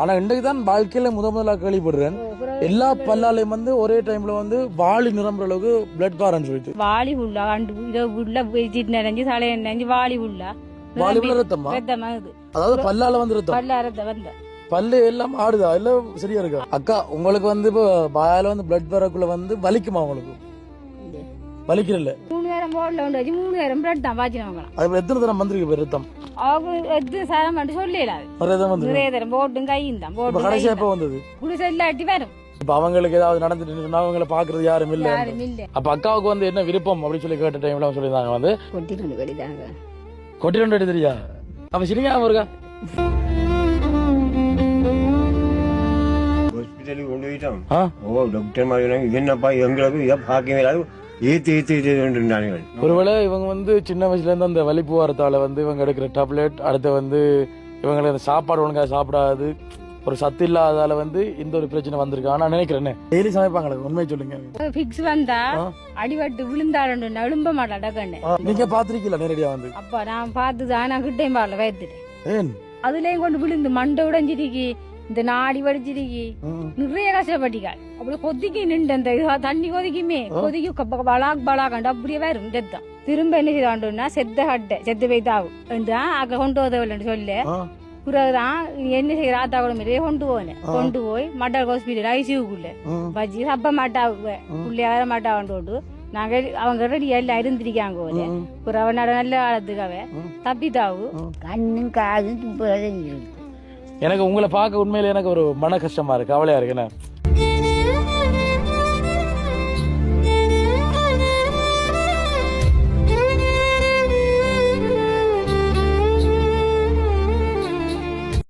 ஆனா இன்றைக்கு தான் வாழ்க்கையில முதலா கேள்விப்படுறேன் எல்லா பல்லாலையும் வந்து ஒரே டைம்ல வந்து வாளி நிரம்புற அளவுக்கு பிளட் பாரன்னு சொல்லிட்டு. வாளி உள்ளா கண்டு இதை உள்ள வெயிட் நிறைஞ்சு தலையை நிறைஞ்சு வாளி உள்ளா ரத்தமா ரத்தமாகுது. அதாவது பல்லால வந்து ரத்தம் பல்லாரத்தை வந்த பல்லு எல்லாம் ஆடுதா இல்ல சரியா இருக்கா? அக்கா உங்களுக்கு வந்து இப்போ வாயால வந்து பிளட் வரக்குள்ள வந்து வலிக்குமா உங்களுக்கு? வலிக்கிறல்ல 3 நேரம் போடல உண்டு 3 நேரம் பிளட் தான் பாய்ச்சினவங்க. அது எத்தனை தரம் வந்திருக்கு ரத்தம்? அவங்க எது சாரம் மட்டும் சொல்லலாது நிறைய தரம் போட்டும் கையும் தான் போட்டு கடைசியா எப்ப வந்தது? குடிசை இல்லாட்டி வரும். இப்ப அவங்களுக்கு ஏதாவது நடந்துட்டு அவங்களை பாக்குறது யாரும் இல்ல. யாரும் இல்ல. அப்ப அக்காவுக்கு வந்து என்ன விருப்பம் அப்படின்னு சொல்லி கேட்ட டைம்ல அவங்க சொல்லியிருந்தாங்க வந்து கொட்டிட்டு கடிதாங்க கொட்டிட்டு தெரியா? அப்ப சரிங்க இருக்கா ஹாஸ்பிட்டலுக்கு கொண்டு போயிட்டோம். டாக்டர் மாதிரி என்னப்பா எங்களுக்கு பார்க்கவே ஒருவேளை இவங்க வந்து சின்ன வயசுல இருந்து அந்த வலிப்பு வாரத்தால வந்து இவங்க எடுக்கிற டேப்லெட் அடுத்து வந்து இவங்களுக்கு அந்த சாப்பாடு ஒழுங்கா சாப்பிடாது ஒரு சத்து இல்லாதால வந்து இந்த ஒரு பிரச்சனை வந்திருக்கு. ஆனா நினைக்கிறேன் டெய்லி சமைப்பாங்களே உண்மை சொல்லுங்க. பிக்ஸ் வந்தா அடிபட்டு விழுந்தாரு எழும்ப மாட்டாடக்கண்ணு. நீங்க பாத்திருக்கீங்களா நேரடியா வந்து? அப்ப நான் பார்த்துதான் நான் கிட்டையும் பாடல வைத்துட்டேன். ஏன் அதுலயும் கொண்டு விழுந்து மண்டை உடைஞ்சிருக்கி இந்த நாடி வடிச்சிருக்கி நிறைய கஷ்டப்பட்டிக்காள். அப்படி கொதிக்கி நின்று அந்த தண்ணி கொதிக்குமே கொதிக்கி பலாக் பலாக் அப்படியே வரும் ரத்தம். திரும்ப என்ன செய்தாண்டுன்னா செத்த கட்டை செத்து போய்த்தாவும் அங்க கொண்டு போதவில்லைன்னு சொல்லு. பிறகுதான் என்ன செய்ய ராத்தா கூட மாதிரியே கொண்டு கொண்டு போய் மட்டல் ஹாஸ்பிட்டல் ஐசியூக்குள்ள வச்சு சப்ப மாட்டா உள்ளே வர மாட்டா கொண்டு நாங்க அவங்க ரெடி எல்லாம் இருந்திருக்காங்க ஒரு பிறகு அவனோட நல்ல காலத்துக்காக தப்பித்தாவு கண்ணும் காதும் துப்புறதும். எனக்கு உங்களை பார்க்க உண்மையில எனக்கு ஒரு மன கஷ்டமா இருக்கு கவலையா இருக்கு.